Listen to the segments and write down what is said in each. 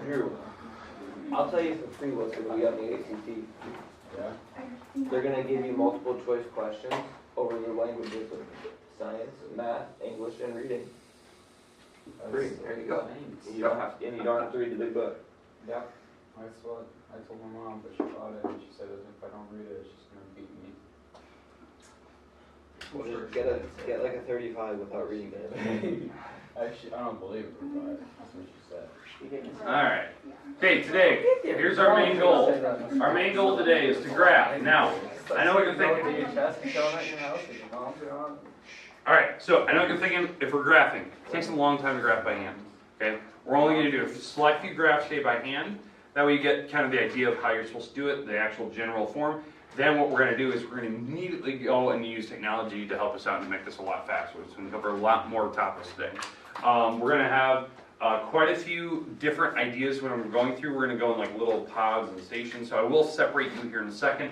Drew, I'll tell you some free ones that we got in the ACT. Yeah. They're gonna give you multiple choice questions over the languages of science, math, English, and reading. Free. There you go. You don't have to read the big book. Yep. That's what I told my mom, but she bought it and she said if I don't read it, she's gonna beat me. Well, just get like a 35 without reading it. Actually, I don't believe her, but that's what she said. Alright. Okay, today, here's our main goal. Our main goal today is to graph. Now, I know what you're thinking. Alright, so I know what you're thinking. If we're graphing, it takes a long time to graph by hand. Okay? We're only going to do a select few graphs today by hand. That way you get kind of the idea of how you're supposed to do it, the actual general form. Then what we're going to do is we're going to immediately go and use technology to help us out and make this a lot faster. So we're going to cover a lot more topics today. We're going to have quite a few different ideas when we're going through. We're going to go in like little pods and stations. So I will separate you here in a second.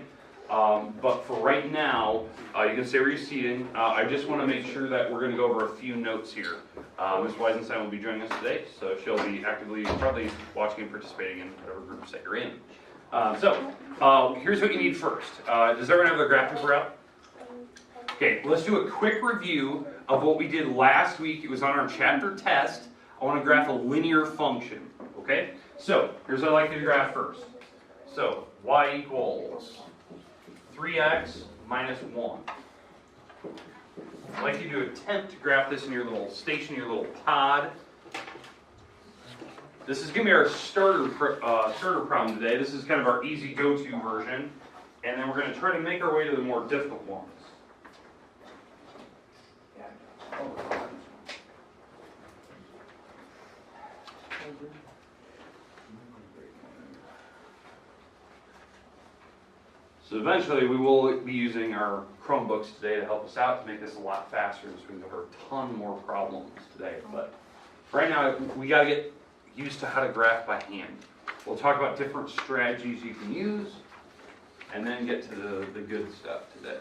But for right now, you can stay where you're seated. I just want to make sure that we're going to go over a few notes here. Ms. Weisenstein will be joining us today, so she'll be actively probably watching and participating in whatever groups that you're in. Here's what you need first. Does everyone have their graph paper out? Okay, let's do a quick review of what we did last week. It was on our chapter test. I want to graph a linear function. Okay? So, here's what I'd like you to graph first. So, y equals 3x minus 1. I'd like you to attempt to graph this in your little station, your little pod. This is going to be our starter problem today. This is kind of our easy go-to version. And then we're going to try to make our way to the more difficult ones. So eventually we will be using our Chromebooks today to help us out to make this a lot faster, so we can cover a ton more problems today. But right now we got to get used to how to graph by hand. We'll talk about different strategies you can use and then get to the good stuff today.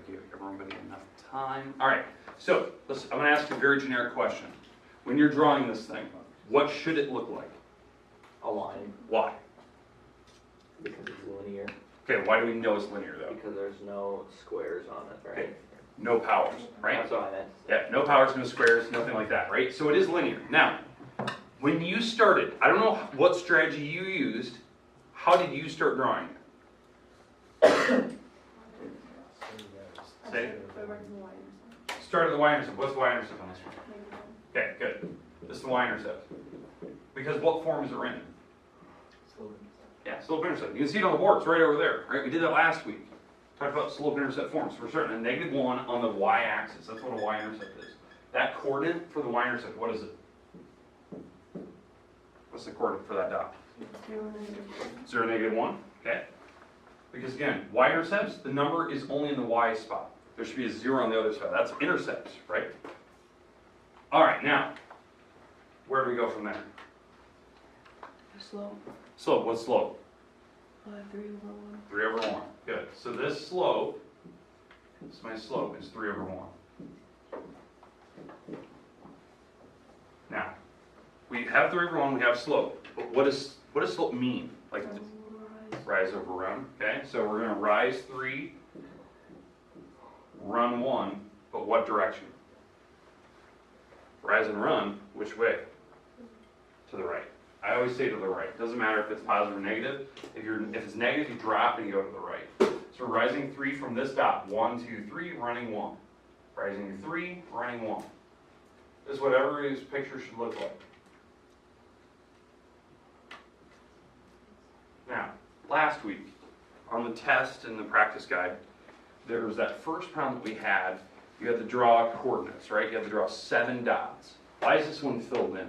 Give everybody enough time. All right, so I'm going to ask you a very generic question. When you're drawing this thing, what should it look like? A line. Why? Because it's linear. Okay, why do we know it's linear though? Because there's no squares on it, right? Okay. No powers, right? That's what I meant. Yeah, no powers, no squares, nothing like that, right? So it is linear. Now, when you started, I don't know what strategy you used. How did you start drawing it? Say started the y-intercept. What's the y-intercept on this one? Okay, good. This is the y-intercept. Because what form is it in? Yeah, slope-intercept. You can see it on the board. It's right over there. Right? We did that last week. Talked about slope-intercept forms. So we're starting at -1 on the y-axis. That's what a y-intercept is. That coordinate for the y-intercept, what is it? What's the coordinate for that dot? 0, -1. Okay. Because again, y-intercepts, the number is only in the y spot. There should be a 0 on the other side. That's intercepts, right? All right, now, where do we go from there? Slope. Slope, what's slope? 3/1. 3/1. Good. So this slope, this is my slope, is 3/1. Now, we have 3/1, we have slope. But what does slope mean? Like rise over run. Okay, so we're going to rise 3, run 1, but what direction? Rise and run, which way? To the right. I always say to the right. Doesn't matter if it's positive or negative. If it's negative, you drop and you go to the right. So we're rising 3 from this dot. 1, 2, 3, running 1. Rising 3, running 1. This is what everybody's picture should look like. Now, last week, on the test and the practice guide, there was that first problem that we had. You had to draw coordinates, right? You had to draw 7 dots. Why is this one filled in?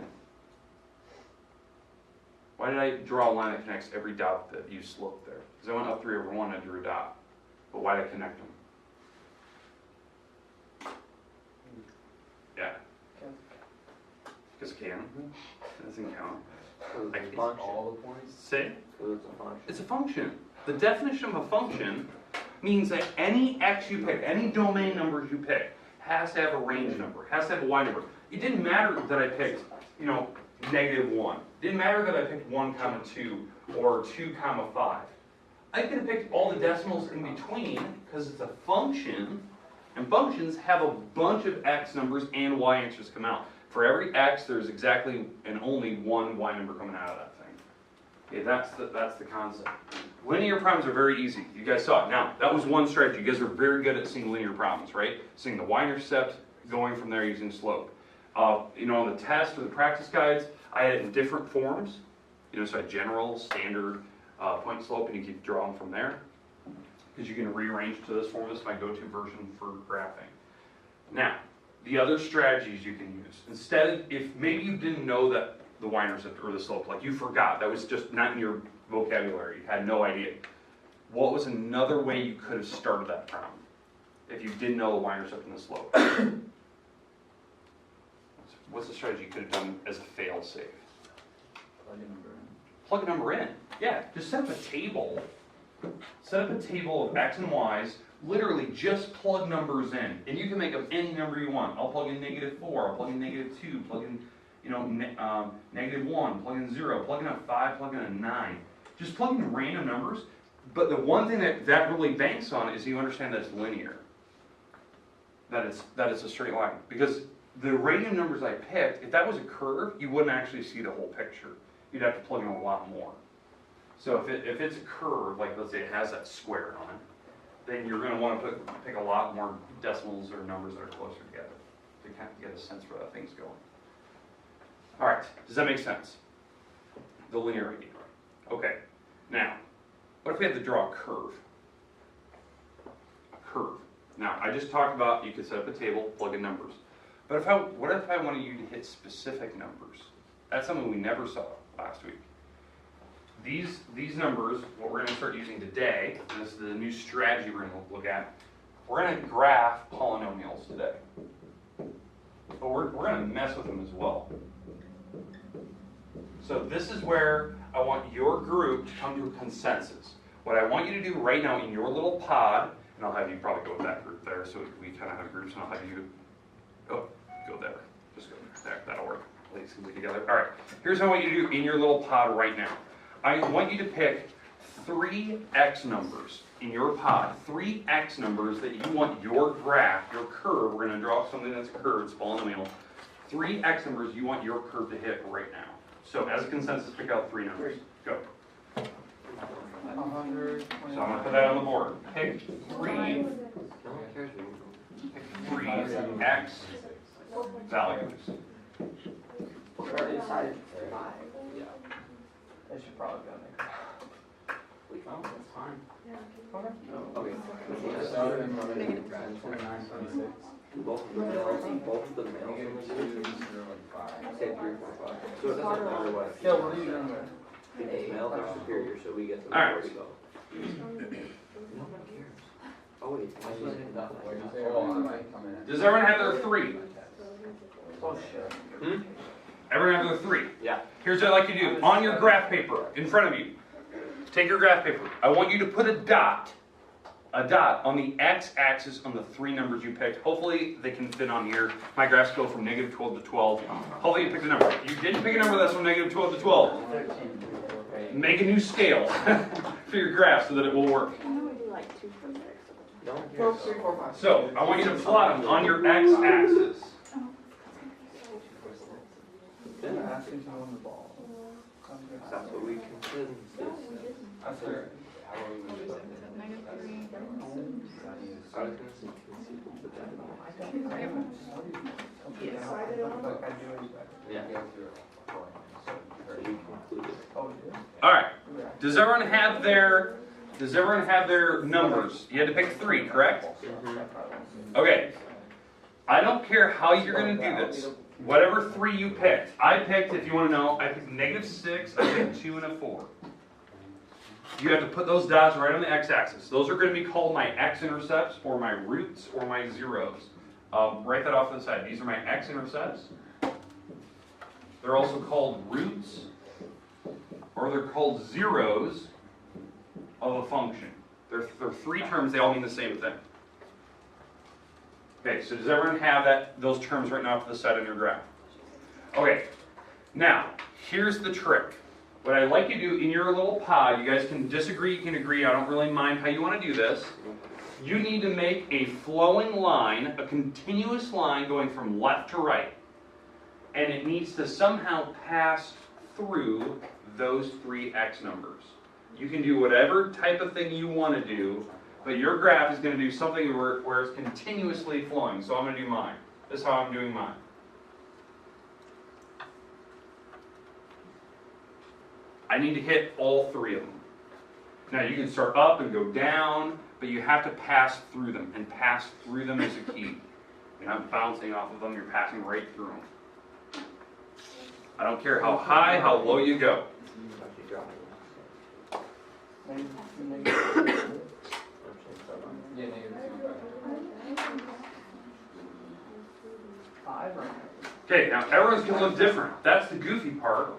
Why Why did I draw a line that connects every dot that you slope there? Because I went up 3 over 1, I drew a dot. But why did I connect them? Yeah. Because it can. It doesn't count. So I it's a guess function. All the points? Say? So it's a function. It's a function. The definition of a function means that any x you pick, any domain numbers you pick, has to have a range number, has to have a y number. It didn't matter that I picked, -1. It didn't matter that I picked 1, 2 or 2, 5. I could have picked all the decimals in between because it's a function, and functions have a bunch of x numbers and y answers come out. For every x, there's exactly and only one y number coming out of that thing. Okay, that's the concept. Linear problems are very easy. You guys saw it. Now, that was one strategy. You guys are very good at seeing linear problems, right? Seeing the y-intercept, going from there using slope. On the test or the practice guides, I had it in different forms. So I had general, standard, point slope, and you keep drawing from there. Because you can rearrange to this form. This is my go-to version for graphing. Now, the other strategies you can use. Instead, if maybe you didn't know that the y-intercept or the slope, like you forgot, that was just not in your vocabulary, you had no idea. What was another way you could have started that problem if you didn't know the y-intercept and the slope? What's the strategy you could have done as a fail-safe? Plug a number in. Plug a number in. Yeah, just set up a table. Set up a table of x and y's. Literally just plug numbers in. And you can make up any number you want. I'll plug in -4, I'll plug in -2, plug in -1, plug in 0, plug in a 5, plug in a 9. Just plug in random numbers. But the one thing that really banks on is you understand that it's linear. That it's a straight line. Because the random numbers I picked, if that was a curve, you wouldn't actually see the whole picture. You'd have to plug in a lot more. So if it's a curve, like let's say it has that square on it, then you're going to want to pick a lot more decimals or numbers that are closer together to kind of get a sense for how things going. All right, does that make sense? The linear idea. Okay, now, what if we had to draw a curve? A curve. Now, I just talked about you could set up a table, plug in numbers. But what if I wanted you to hit specific numbers? That's something we never saw last week. These numbers, what we're going to start using today, and this is the new strategy we're going to look at, we're going to graph polynomials today. But we're going to mess with them as well. So this is where I want your group to come to a consensus. What I want you to do right now in your little pod, and I'll have you probably go with that group there, so we kind of have groups, and I'll have you go there. Just go there. That'll work. Let's see together. All right. Here's what I want you to do in your little pod right now. I want you to pick 3 x numbers in your pod, 3 x numbers that you want your graph, your curve, we're going to draw something that's a curve, it's polynomial, 3 x numbers you want your curve to hit right now. So as a consensus, pick out 3 numbers. Go. 100. So I'm going to put that on the board. Pick 3 No one cares. 3 x values. We already decided 5. Yeah. They should probably go there. Oh, that's fine. Okay. Okay. So then we're going to 29.6. Both of the males on the two. Say 3, 4, 5. So it doesn't matter what. Phil, what are you doing there? Because males are superior, so we get to All right. where we go. No one cares. Oh wait, I was saying nothing. Oh, I might come in. Does everyone have their 3? Oh, shit. Everyone have their 3? Yeah. Here's what I'd like you to do. On your graph paper, in front of you, take your graph paper. I want you to put a dot on the x-axis on the 3 numbers you picked. Hopefully they can fit on here. My graphs go from -12 to 12. Hopefully you picked a number. If you didn't pick a number that's from -12 to 12, 13. make a new scale for your graph so that it will work. I know we do like 2 for 6. No one Well, cares. 3, 4, 5. So I want you to plot them on your x-axis. They're asking to win the ball. That's what we consider. That's fair. I was gonna say conceivable, but that. Yeah. So we concluded. All right. Does everyone have their numbers? You had to pick 3, correct? Okay. I don't care how you're going to do this. whatever 3 you picked. I picked, if you want to know, I picked -6, I picked 2 and a 4. You have to put those dots right on the x-axis. Those are going to be called my x-intercepts, or my roots, or my zeros. Write that off to the side. These are my x-intercepts. They're also called roots, or they're called zeros of a function. They're 3 terms, they all mean the same thing. Okay, so does everyone have those terms written off to the side on your graph? Okay, now, here's the trick. What I'd like you to do in your little pod, you guys can disagree, you can agree, I don't really mind how you want to do this. You need to make a flowing line, a continuous line going from left to right. And it needs to somehow pass through those 3 x numbers. You can do whatever type of thing you want to do, but your graph is going to do something where it's continuously flowing. So I'm going to do mine. This is how I'm doing mine. I need to hit all 3 of them. Now you can start up and go down, but you have to pass through them, and pass through them is a key. You're not bouncing off of them, you're passing right through them. I don't care how high, how low you go. Yeah, -5. Okay, now everyone's going to look different. That's the goofy part.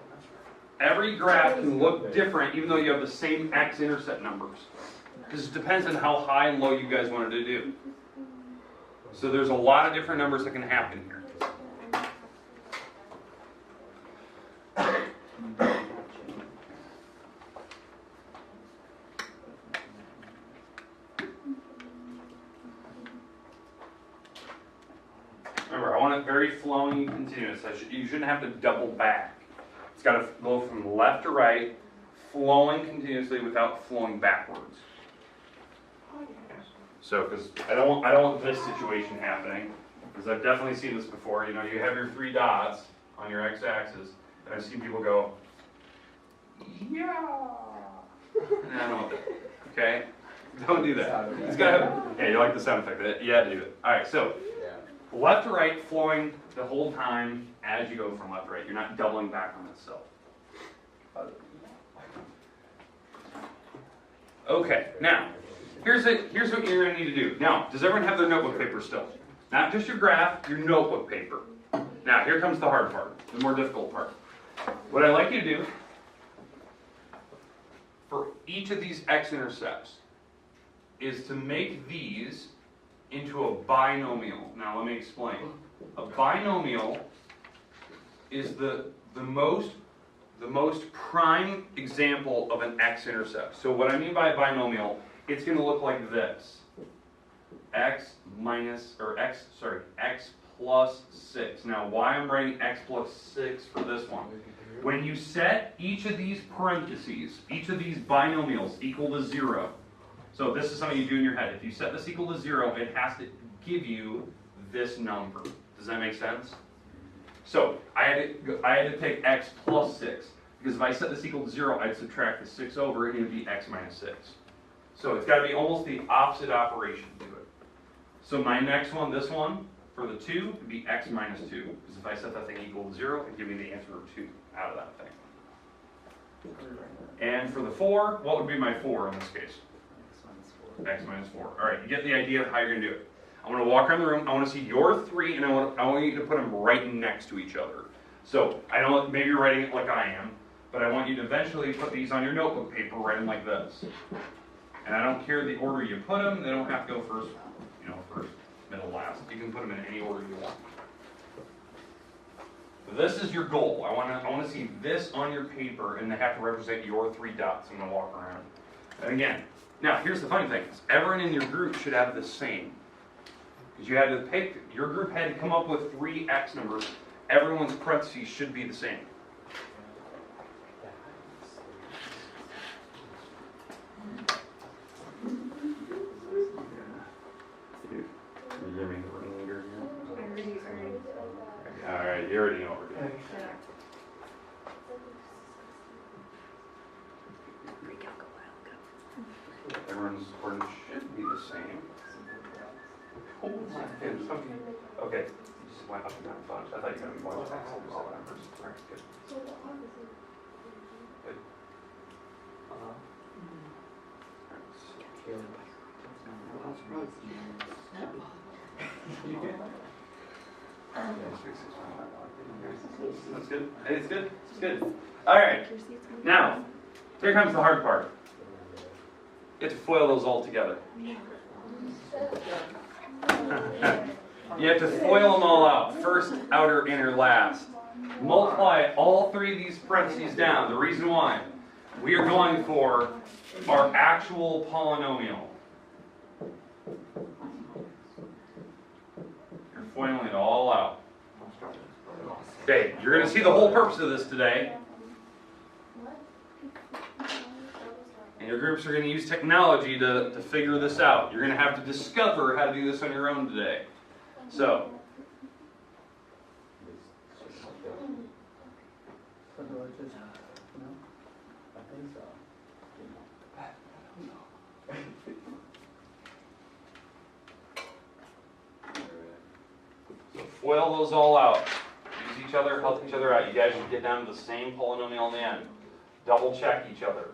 Every graph can look different even though you have the same x-intercept numbers. Because it depends on how high and low you guys wanted to do. So there's a lot of different numbers that can happen here. Remember, I want it very flowing and continuous. You shouldn't have to double back. It's got to go from left to right, flowing continuously without flowing backwards. So, because I don't want this situation happening, because I've definitely seen this before. You know, you have your 3 dots on your x-axis, and I've seen people go, yeah. And I don't want that. Okay, don't do that. It's gotta have. Yeah, you like the sound effect? You had to do it. All right, so. Left to right, flowing the whole time as you go from left to right. You're not doubling back on itself. Okay, now, here's what you're going to need to do. Now, does everyone have their notebook paper still? Not just your graph, your notebook paper. Now, here comes the hard part, the more difficult part. What I'd like you to do, for each of these x-intercepts, is to make these into a binomial. Now let me explain. A binomial is the most prime example of an x-intercept. So what I mean by a binomial, it's going to look like this. X plus 6. Now why I'm writing x plus 6 for this one? When you set each of these parentheses, each of these binomials equal to 0, so this is something you do in your head. If you set this equal to 0, it has to give you this number. Does that make sense? So I had to take x plus 6, because if I set this equal to 0, I'd subtract the 6 over, and it would be x minus 6. So it's got to be almost the opposite operation to it. So my next one, this one, for the 2, would be x minus 2, because if I set that thing equal to 0, it'd give me the answer of 2 out of that thing. And for the 4, what would be my 4 in this case? X minus 4. All right, you get the idea of how you're going to do it. I'm going to walk around the room. I want to see your 3, and I want you to put them right next to each other. So I know maybe you're writing it like I am, but I want you to eventually put these on your notebook paper, write them like this. And I don't care the order you put them. They don't have to go first, first, middle, last. You can put them in any order you want. This is your goal. I want to see this on your paper, and they have to represent your 3 dots. I'm going to walk around. And again, now here's the funny thing: everyone in your group should have the same. Because you had to pick, your group had to come up with 3 x numbers. Everyone's parentheses should be the same. Alright, you already know what we're doing. Everyone's coordinates should be the same. Okay, went up and down a bunch. I thought you were going to be all the numbers. All right, good. Good. That's good. It's good. It's good. All right. Now, here comes the hard part. You have to FOIL those all together. You have to FOIL them all out. First, outer, inner, last. Multiply all three of these parentheses down. The reason why, we are going for our actual polynomial. You're FOILing it all out. Okay, you're going to see the whole purpose of this today. And your groups are going to use technology to figure this out. You're going to have to discover how to do this on your own today. So, FOIL those all out. Use each other, help each other out. You guys should get down to the same polynomial in the end. Double check each other.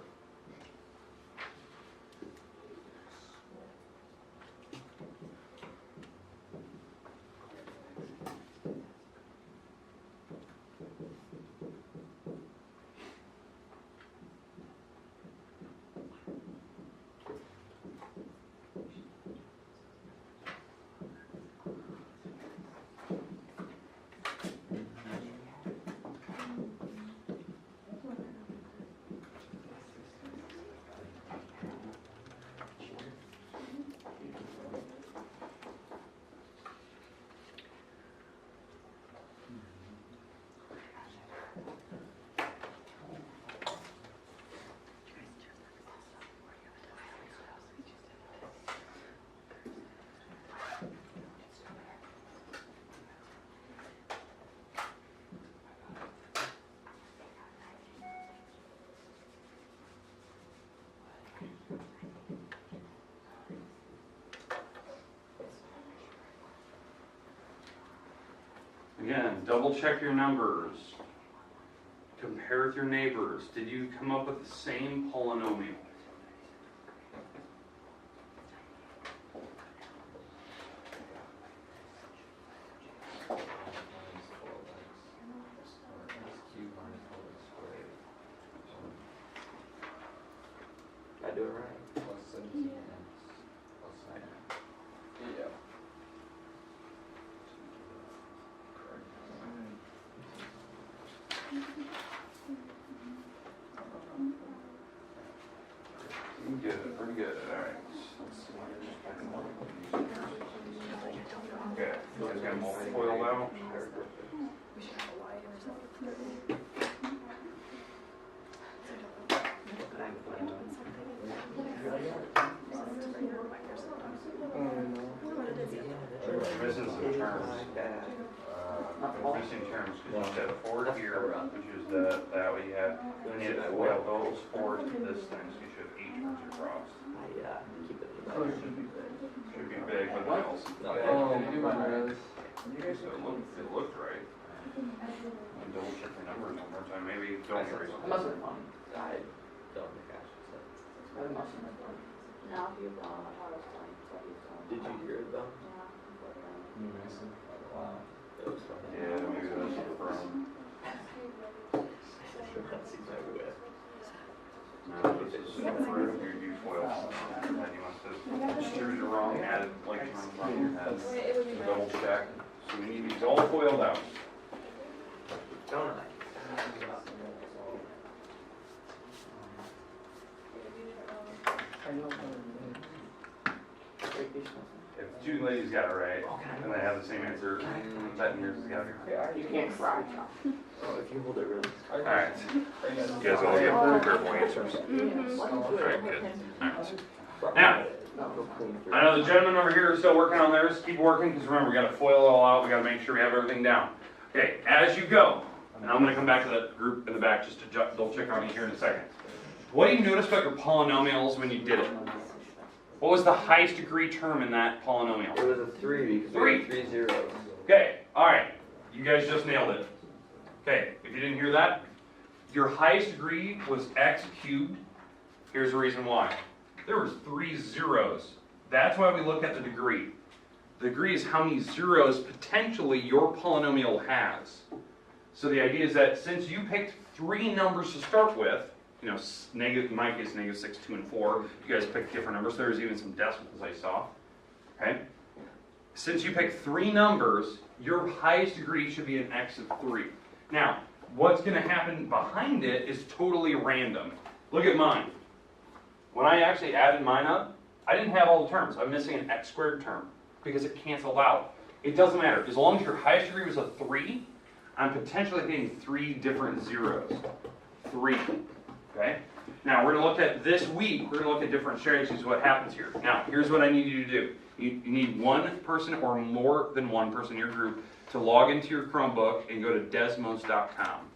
Again, double check your numbers. Compare with your neighbors. Did you come up with the same polynomial? I do it right. Good, pretty good. All right. Okay, you guys got them all FOILed out? Missing some terms. Missing terms because you said 4 here, which is that way you have. Then you had to FOIL those 4 to this thing, so you should have 8 terms across. Keep it. Should be big, but then else. So it looked right. And double check the numbers one more time. Maybe don't erase It them. must have been fun. I don't think I should say. It must have been fun. No, he was on how I was playing, so he was on. Did you hear it though? Yeah. Wow. It was fun. Yeah, maybe that's the problem. That's exactly it. No, this is for you foil. And then you want to choose it wrong, add it like terms on your head. So double check. So we need these all foiled out. Don't I? If 2 ladies got it right, and they have the same answer, that yours has got to be right. You can't cry. Oh, if you hold it really. Alright. You guys all get comparable answers. Alright, good. Alright. Now, I know the gentleman over here is still working on theirs. Keep working, because remember, we got to FOIL it all out. We got to make sure we have everything down. Okay, as you go, and I'm going to come back to that group in the back just to double check on you here in a second. What do you notice about your polynomials when you did it? What was the highest degree term in that polynomial? It was a 3 because we had 3 zeros. Okay, All right, you guys just nailed it. Okay, if you didn't hear that, your highest degree was x cubed. Here's the reason why. There was 3 zeros. That's why we look at the degree. The degree is how many zeros potentially your polynomial has. So the idea is that since you picked 3 numbers to start with, you know, negative, in my case, -6, 2, and 4. You guys picked different numbers. There's even some decimals I saw. Okay? Since you picked 3 numbers, your highest degree should be an x of 3. Now, what's going to happen behind it is totally random. Look at mine. When I actually added mine up, I didn't have all the terms. I'm missing an x squared term because it canceled out. It doesn't matter. As long as your highest degree was a 3, I'm potentially getting 3 different zeros. 3. Okay? Now, we're going to look at this week, we're going to look at different strategies, what happens here. Now, here's what I need you to do. You need one person or more than one person in your group to log into your Chromebook and go to desmos.com.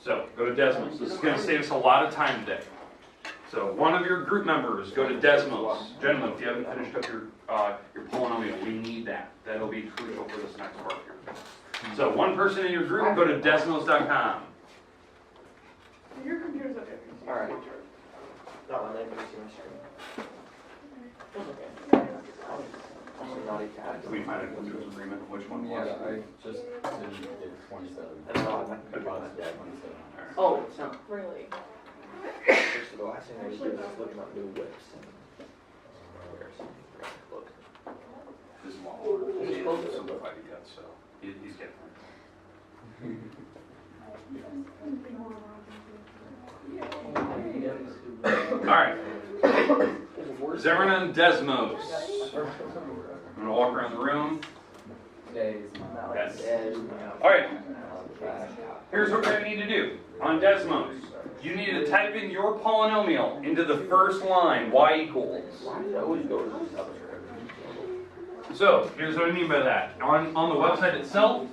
So, go to Desmos. This is going to save us a lot of time today. So, one of your group members, go to Desmos. Gentlemen, if you haven't finished up your polynomial, we need that. That'll be crucial for this next part here. So, one person in your group, go to desmos.com. Your computer's okay. All right. That one, I can see my screen. That's okay. I'm a naughty cat. Can we find a mutual agreement which one Yeah, was? I just didn't get 27. I don't know. I bought it at 27. Oh, it's not. Really? First, the last thing I was doing was looking up new whips. This is long. He's simplified it yet, so he's getting it. Alright. Is everyone on Desmos? I'm going to walk around the room. Yes. Alright. Here's what we need to do. On Desmos, you need to type in your polynomial into the first line, y equals. Why did I always go to the subscribe? So, here's what I mean by that. On the website itself,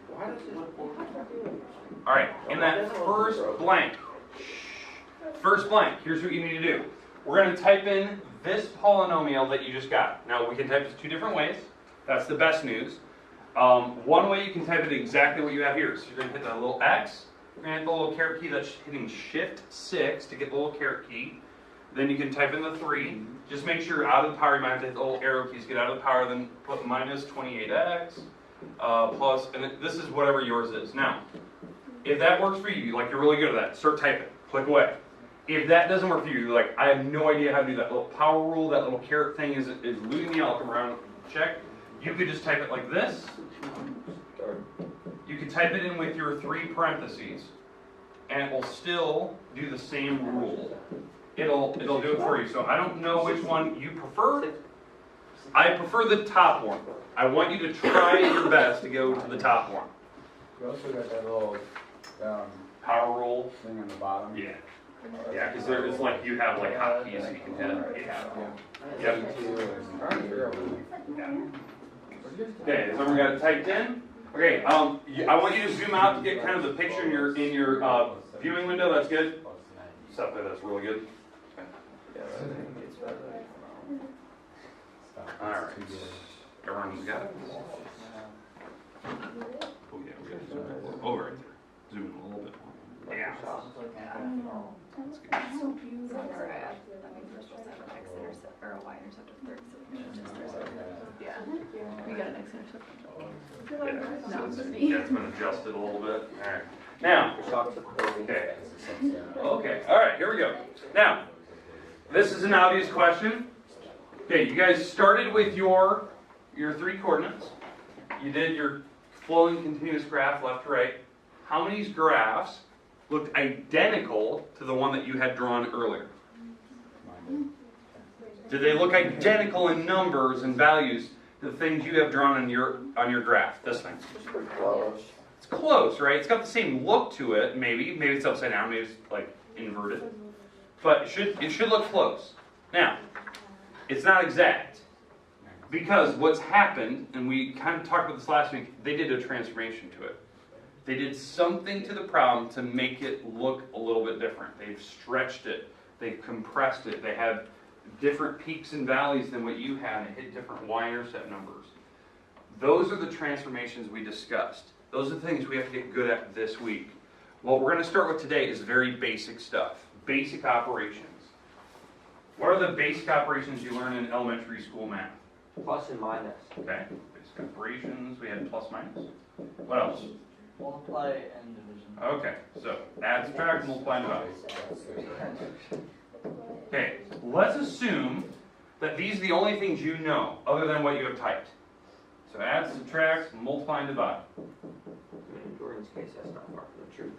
Why does it? alright, in that first blank, here's what you need to do. We're going to type in this polynomial that you just got. Now, we can type this 2 different ways. That's the best news. One way you can type it exactly what you have here. So you're going to hit that little X. You're going to hit the little caret key. That's hitting Shift 6 to get the little caret key. Then you can type in the 3. Just make sure out of the power, you might have to hit the little arrow keys, get out of the power, then put minus 28x plus, and this is whatever yours is. Now, if that works for you, like you're really good at that, start typing. Click away. If that doesn't work for you, you're like, I have no idea how to do that little power rule, that little caret thing is losing me, I'll come around and check. You could just type it like this. You could type it in with your 3 parentheses, and it will still do the same rule. It'll do it for you. So I don't know which one you prefer. I prefer the top one. I want you to try your best to go to the top one. You also got that little Power rule. thing on the bottom. Yeah. Yeah, because it's like you have like hotkeys that you can hit. Yeah. Okay, has everyone got it typed in? Okay, I want you to zoom out to get kind of the picture in your viewing window. That's good. Stuff like that's really good. All right. Everyone's got it. Oh yeah, we got to zoom in. Oh, right there. Zoom in a little bit more. Yeah. That's good. That means we're supposed to have an x-intercept or a y-intercept of 30, so we should just yeah. We got an x-intercept. Yeah, it's been adjusted a little bit. All right. Now, okay. Okay. All right. Here we go. Now, this is an obvious question. Okay, you guys started with your 3 coordinates. You did your flowing continuous graph left to right. How many graphs looked identical to the one that you had drawn earlier? Did they look identical in numbers and values to the things you have drawn on your graph? This thing. It's pretty close. It's close, right? It's got the same look to it. Maybe it's upside down. Maybe it's like inverted. But it should look close. Now, it's not exact. Because what's happened, and we kind of talked about this last week, they did a transformation to it. They did something to the problem to make it look a little bit different. They've stretched it They compressed it. They had different peaks and valleys than what you had, and it hit different y-intercept numbers. Those are the transformations we discussed. Those are the things we have to get good at this week. What we're going to start with today is very basic stuff, basic operations. What are the basic operations you learn in elementary school math? Plus and minus. Okay, basic operations, we had plus minus. What else? Multiply and division. Okay, so add, subtract, multiply, and divide. Okay, let's assume that these are the only things you know, other than what you have typed. So add, subtract, multiply, and divide. In Jordan's case, that's not far from the truth.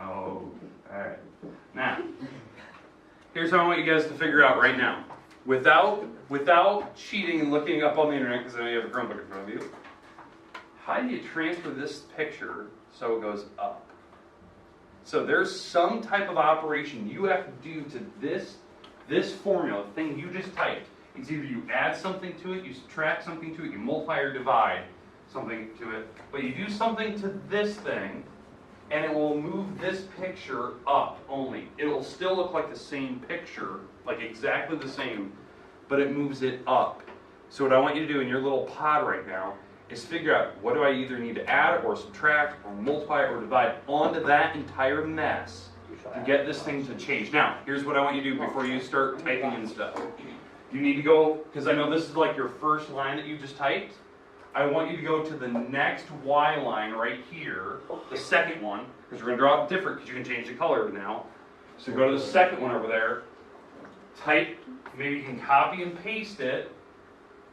Oh, alright. Now, here's how I want you guys to figure out right now. Without cheating and looking up on the internet, because I know you have a Chromebook in front of you, how do you transfer this picture so it goes up? So there's some type of operation you have to do to this formula, the thing you just typed. It's either you add something to it, you subtract something to it, you multiply or divide something to it, but you do something to this thing, and it will move this picture up only. It will still look like the same picture, like exactly the same, but it moves it up. So what I want you to do in your little pod right now is figure out what do I either need to add or subtract or multiply or divide onto that entire mess to get this thing to change. Now, here's what I want you to do before you start typing in stuff. You need to go, because I know this is like your first line that you just typed. I want you to go to the next Y line right here, the second one, because we're going to draw it different because you can change the color now. So go to the second one over there, type, maybe you can copy and paste it,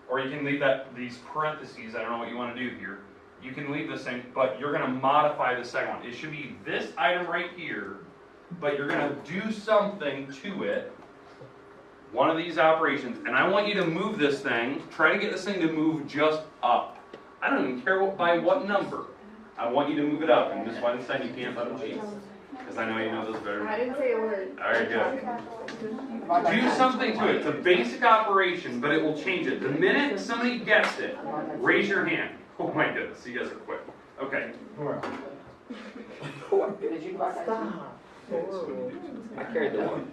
or you can leave these parentheses. I don't know what you want to do here. You can leave this thing, but you're going to modify the second one. It should be this item right here, but you're going to do something to it, one of these operations, and I want you to move this thing, try to get this thing to move just up. I don't even care by what number. I want you to move it up, and this one side you can't let them cheat, because I know you know this better. I didn't say a word. Alright, good. Do something to it. It's a basic operation, but it will change it. The minute somebody gets it, raise your hand. Oh my goodness, you guys are quick. Okay. Did you stop? I carried the one.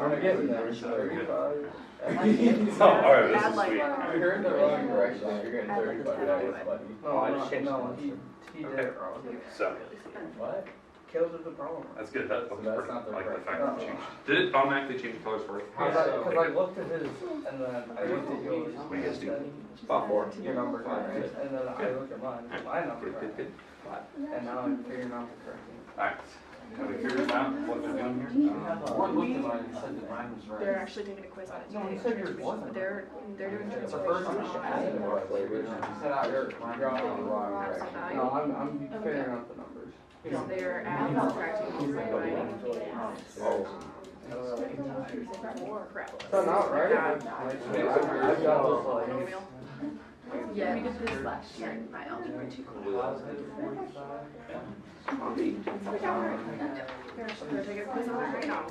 I'm getting there. Oh, alright, this is sweet. You're in the wrong direction. You're getting 35 minutes, buddy. No, I just changed no, it. he did Okay. it wrong. So, What? Kills is the problem. that's good. That's So that's not the I like the correct fact that it changed. Did it automatically change the colors for you? Because I looked at his, and then I looked at yours, What do you guys do? About 4. your number correct, and then I looked at mine, my number Good, good, correct, good. and now I'm figuring out the correct thing. Alright. Have we figured out what they're doing here? One looked at mine and said that mine was They're right. actually taking a quiz on it. No, he today. said yours wasn't. They're doing It's the first time transformation. I added it. Flavors. You said you're on the wrong direction. No, I'm figuring out the numbers. They're adding, subtracting, dividing. Oh. Crap. So not right? I've got those like. Binomial. Yeah, we did this last year in my algebra 2 class. They're taking a quiz on it right now.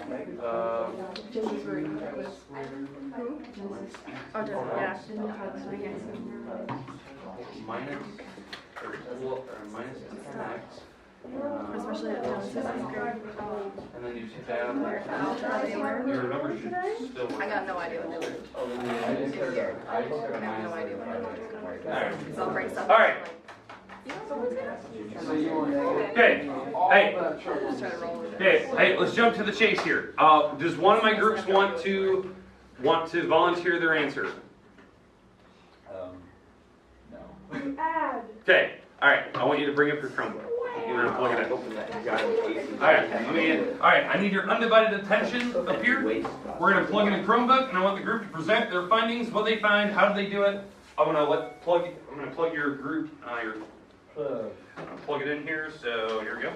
Jimmy's reading the quiz. Who? Oh, Jimmy, yeah. Minus, or minus 10x. Especially at Jones's grade. And then you just add Algebra, they learn. your numbers should still work. I got no idea what they learned. I just took a I have no idea what they learned. Alright. So I'll bring stuff. All right. So you were negative. Okay. Hey. Just try to roll with it. Okay. Hey, let's jump to the chase here. Does one of my groups want to volunteer their answer? No. Add. Okay. All right. I want you to bring up your Chromebook. You're gonna plug it in. Open that. You got it. All right. All right. I need your undivided attention up here. We're gonna plug in a Chromebook, and I want the group to present their findings, what they find, how did they do it. I'm gonna plug your group. I'm gonna plug it in here. So here we go.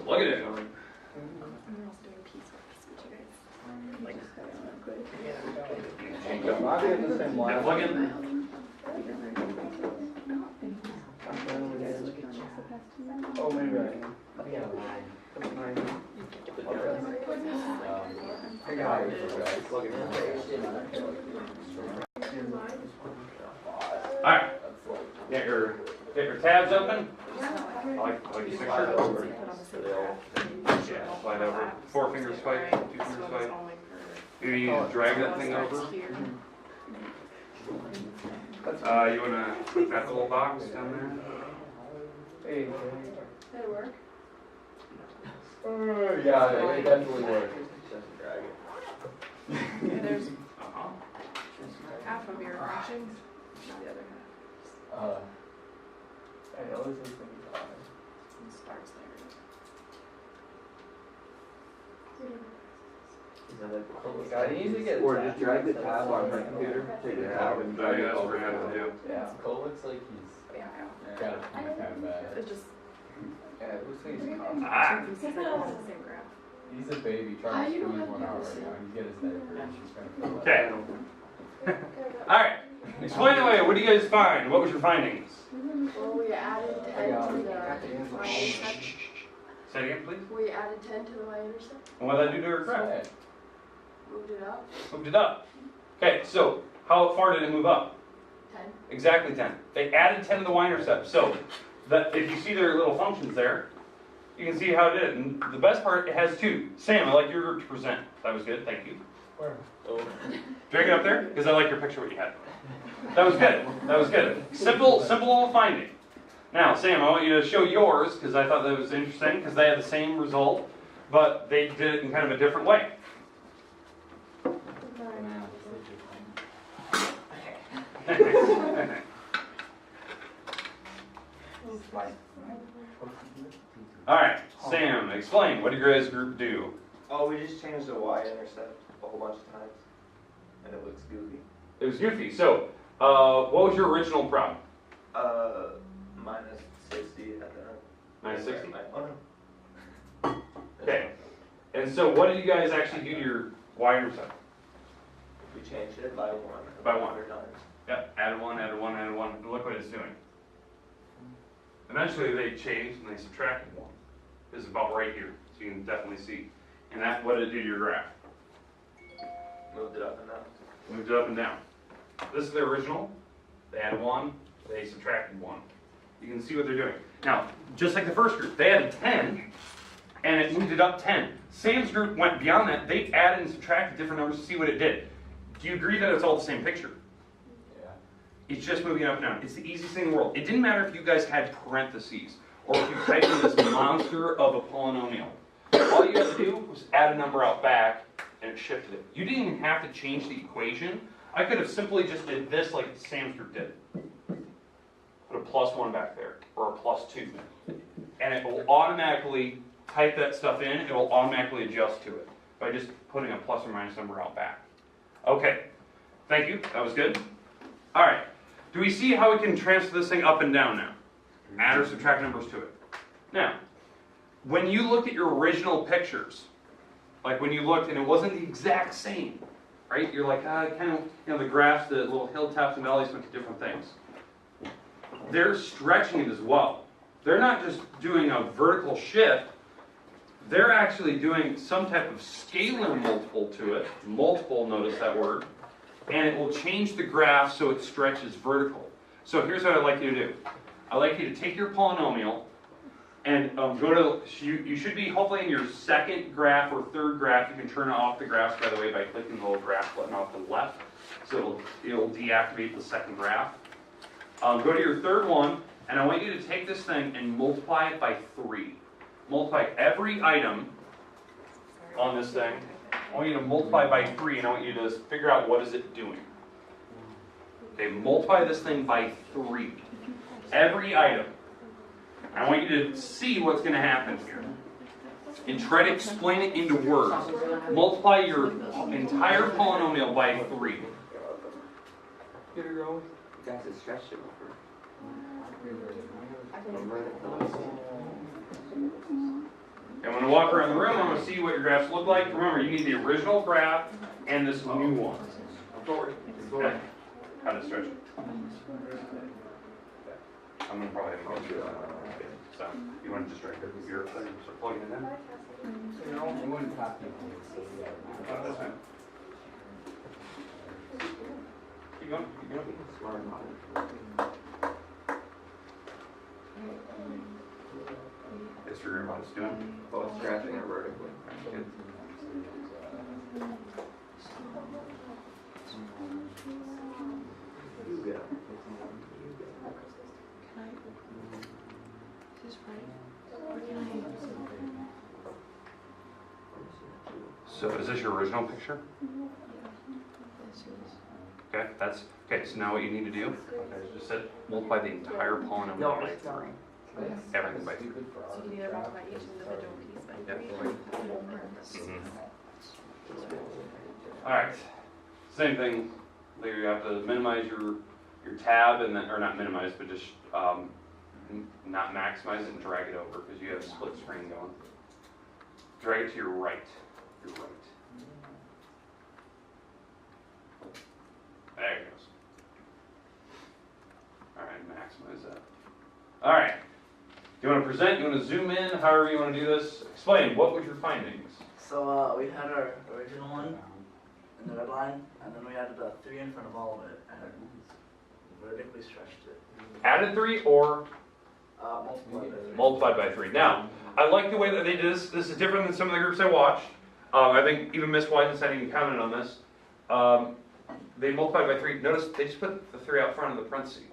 Plug it in. And we're also doing piecework, which you guys like. I'll be in the same Yeah, line. plug in. Oh, maybe I am. Plug it in. All right. Get your tabs open. I like the Slide picture. over. Put on the So same they all- graph. Yeah, slide over. 4 finger swipe, 2 finger swipe. Only Maybe you drag that thing over. You wanna put that little box down there? Hey. Did it work? Yeah, it definitely worked. Just drag it. Yeah, there's Uh-huh. half of your functions, not the other half. Hey, always looks like it's fine. It starts there. Is that like- God, you need to get Or just drag the tab on my computer, take the tab and Oh, drag yeah, it that's what over. we're gonna have to do. Yeah, Cole looks like he's Yeah, got it kind of bad. it just, Yeah, it looks like he's coughing. Ah. it's the same graph. He's a baby trying to squeeze one out right now. He's getting his diaper and she's gonna feel Okay. Alright. Explain away. What do you guys find? What was your findings? Well, we added 10 to the y-intercept. Say it again, please. We added 10 to the y-intercept, And what did that do to her graph? that. moved it up, Moved it up. Okay, so how far did it move up? 10. Exactly 10. They added 10 to the y-intercept. So that if you see their little functions there, you can see how it did. And the best part, it has 2. Sam, I like your group to present. That was good. Thank you. Where? Oh. Drag it up there, because I like your picture what you had. That was good. That was good. Simple little finding. Now, Sam, I want you to show yours, because I thought that was interesting, because they had the same result, but they did it in kind of a different way. All right, Sam, explain. What did your guys' group do? Oh, we just changed the y-intercept a whole bunch of times, and it looks goofy. It was goofy. So, what was your original problem? Minus 60 at the end. Minus 60? Oh no. Okay. And so, what did you guys actually do to your y-intercept? We changed it by 1. By 1. 100 times. Yep, added 1, added 1, added 1. Look what it's doing. Eventually they changed and they subtracted 1. This is about right here, so you can definitely see. And that's what it did to your graph. Moved it up and down. Moved it up and down. This is the original. They added 1, they subtracted 1. You can see what they're doing. Now, just like the first group, they added 10, and it moved it up 10. Sam's group went beyond that. They added and subtracted different numbers to see what it did. Do you agree that it's all the same picture? Yeah. It's just moving up and down. It's the easiest thing in the world. It didn't matter if you guys had parentheses or if you typed in this monster of a polynomial. All you had to do was add a number out back and it shifted it. You didn't even have to change the equation. I could have simply just did this like Sam's group did. Put a +1 back there or a +2. And it will automatically type that stuff in. It will automatically adjust to it by just putting a plus or minus number out back. Okay, thank you. That was good. All right. Do we see how we can transfer this thing up and down now? Add or subtract numbers to it. Now, when you looked at your original pictures, like when you looked and it wasn't the exact same, right? You're like, kind of, the graphs, the little hilltops and valleys went to different things. They're stretching it as well. They're not just doing a vertical shift. They're actually doing some type of scalar multiple to it. Multiple, notice that word. And it will change the graph so it stretches vertical. So here's what I'd like you to do. I'd like you to take your polynomial and go to, you should be hopefully in your second graph or third graph. You can turn off the graphs, by the way, by clicking the little graph button off the left. So it'll deactivate the second graph. Go to your third one, and I want you to take this thing and multiply it by 3. Multiply every item on this thing. I want you to multiply by 3, and I want you to figure out what is it doing. Okay, multiply this thing by 3. Every item. I want you to see what's going to happen here. And try to explain it into words. Multiply your entire polynomial by 3. You guys have stretched it before. I'm going to walk around the room. I'm going to see what your graphs look like. Remember, you need the original graph and this new one. Okay. How to stretch it. I'm going to probably have to go through that. So, you want to just drag your computer thing and start plugging it in? You wouldn't copy it, so yeah. Oh, that's fine. Keep going. Keep going. Smart. Just figuring out what it's doing. Both graphing or vertically. Good. You go. Can I? Just right? Or can I? So is this your original picture? This is. Okay, that's, okay, so now what you need to do, like I just said, multiply the entire polynomial No, by it's not. 3. Everything by 3. So you can either multiply each individual piece by Yep. 3 or you put it in parentheses. Alright, same thing, later you have to minimize your tab and then, or not minimize, but just not maximize it and drag it over because you have split screen going. Drag it to your right, your right. There it goes. Alright, maximize that. Alright, you want to present, you want to zoom in, however you want to do this. Explain, what was your findings? So we had our original one in the red line, and then we added a 3 in front of all of it, and vertically stretched it. Added 3 or Multiplied by 3. multiplied by 3. Now, I like the way that they did this. This is different than some of the groups I watched. I think even Miss Weisenstein even commented on this. They multiplied by 3. Notice they just put the 3 out front of the parentheses.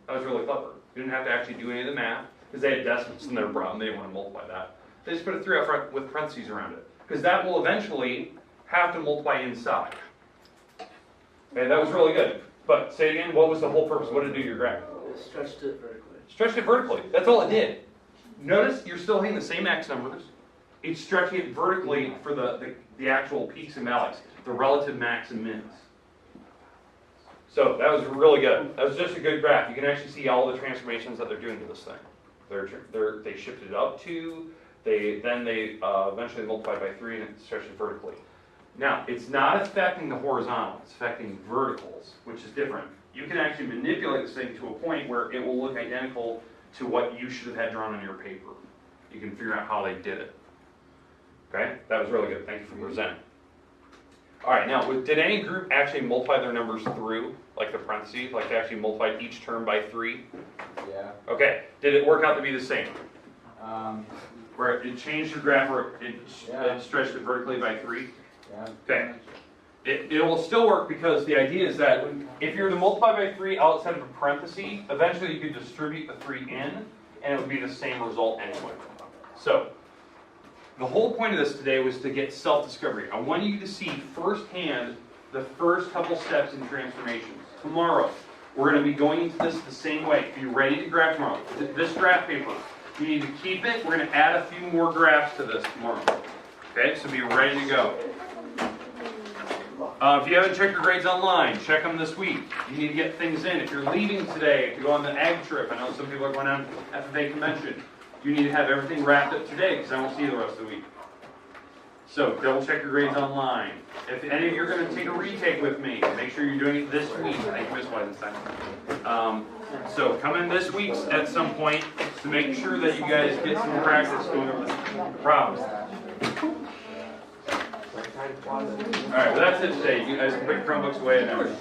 That was really clever. You didn't have to actually do any of the math because they had decimals in their problem. They didn't want to multiply that. They just put a 3 out front with parentheses around it because that will eventually have to multiply inside. Okay, that was really good. But say it again, what was the whole purpose? What did it do to your graph? It stretched it vertically. Stretched it vertically. That's all it did. Notice you're still hitting the same x numbers. It's stretching it vertically for the actual peaks and valleys, the relative max and mins. So that was really good. That was just a good graph. You can actually see all the transformations that they're doing to this thing. They shifted it up 2. They eventually multiplied by 3 and it stretched it vertically. Now, it's not affecting the horizontal, it's affecting verticals, which is different. You can actually manipulate this thing to a point where it will look identical to what you should have had drawn on your paper. You can figure out how they did it. Okay, that was really good. Thank you for presenting. All right, now, did any group actually multiply their numbers through, like the parentheses, like they actually multiplied each term by 3? Yeah. Okay, did it work out to be the same? Um, Where it changed your graph, or it Yeah. stretched it vertically by 3? yeah. Okay. It will still work because the idea is that if you were to multiply by 3 outside of a parenthesis, eventually you could distribute the 3 in, and it would be the same result anyway. So, the whole point of this today was to get self-discovery. I want you to see firsthand the first couple steps in transformations. Tomorrow, we're going to be going into this the same way. Be ready to graph tomorrow. This graph paper, you need to keep it. We're going to add a few more graphs to this tomorrow. Okay, so be ready to go. If you haven't checked your grades online, check them this week. You need to get things in. If you're leaving today, to go on the ag trip, I know some people are going on FFA convention. You need to have everything wrapped up today because I won't see you the rest of the week. So double check your grades online. If any of you are going to take a retake with me, make sure you're doing it this week. Thank you, Miss Weisenstein. So come in this week at some point to make sure that you guys get some practice going over the problems. Alright, well that's it today. You guys can put your Chromebooks away and everything.